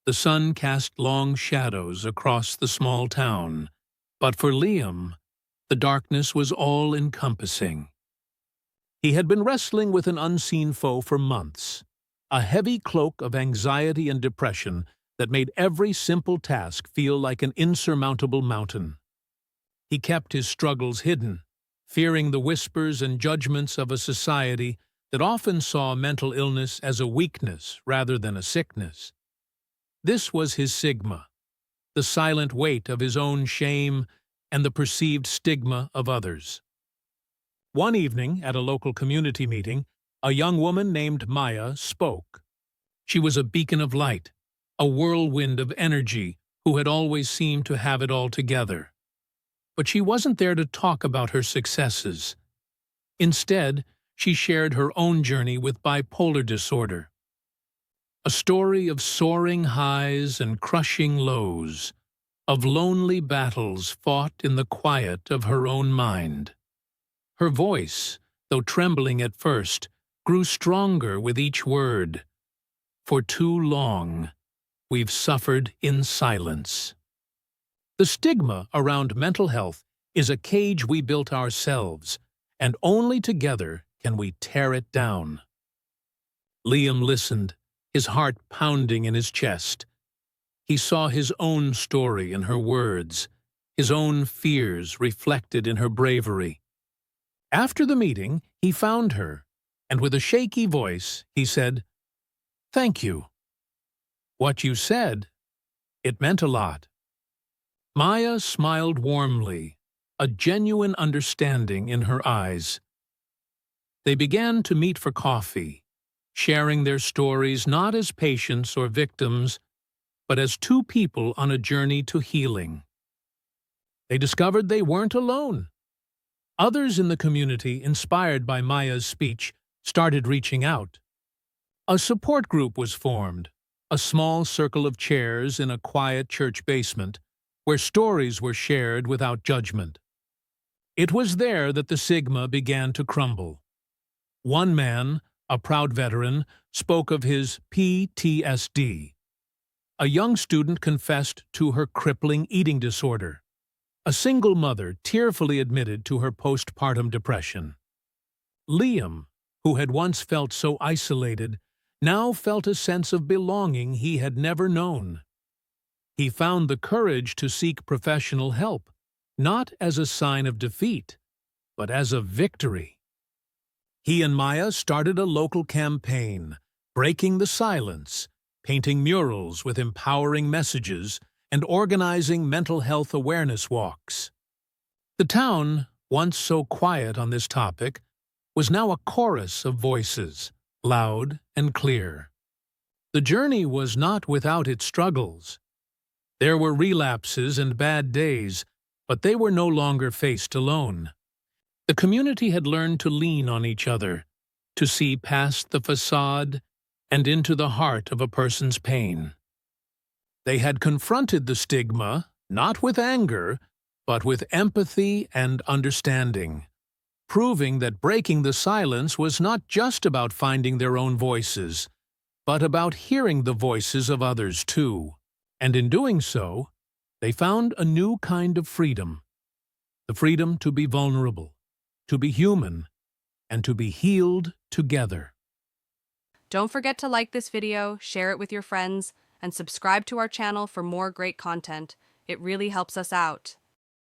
The sun cast long shadows across the small town, but for Liam, the darkness was all-encompassing. He had been wrestling with an unseen foe for months, a heavy cloak of anxiety and depression that made every simple task feel like an insurmountable mountain. He kept his struggles hidden, fearing the whispers and judgments of a society that often saw mental illness as a weakness rather than a sickness. This was his Stigma, the silent weight of his own shame and the perceived stigma of others. One evening, at a local community meeting, a young woman named Maya spoke. She was a beacon of light, a whirlwind of energy who had always seemed to have it all together. But she wasn't there to talk about her successes. Instead, she shared her own journey with bipolar disorder. A story of soaring highs and crushing lows, of lonely battles fought in the quiet of her own mind. Her voice, though trembling at first, grew stronger with each word. For too long, we've suffered in silence. The stigma around mental health is a cage we built ourselves, and only together can we tear it down. Liam listened, his heart pounding in his chest. He saw his own story in her words, his own fears reflected in her bravery. After the meeting, he found her, and with a shaky voice, he said, "Thank you. What you said, it meant a lot." Maya smiled warmly, a genuine understanding in her eyes. They began to meet for coffee, sharing their stories not as patients or victims, but as two people on a journey to healing. They discovered they weren't alone. Others in the community, inspired by Maya's speech, started reaching out. A support group was formed, a small circle of chairs in a quiet church basement, where stories were shared without judgment. It was there that the stigma began to crumble. One man, a proud veteran, spoke of his PTSD. A young student confessed to her crippling eating disorder. A single mother tearfully admitted to her postpartum depression. Liam, who had once felt so isolated, now felt a sense of belonging he had never known. He found the courage to seek professional help, not as a sign of defeat, but as a victory. He and Maya started a local campaign, breaking the silence, painting murals with empowering messages, and organizing mental health awareness walks. The town, once so quiet on this topic, was now a chorus of voices, loud and clear. The journey was not without its struggles. There were relapses and bad days, but they were no longer faced alone. The community had learned to lean on each other, to see past the facade and into the heart of a person's pain. They had confronted the stigma, not with anger, but with empathy and understanding, proving that breaking the silence was not just about finding their own voices, but about hearing the voices of others too. And in doing so, they found a new kind of freedom, the freedom to be vulnerable, to be human, and to be healed together. Don't forget to like this video, share it with your friends, and subscribe to our channel for more great content. It really helps us out.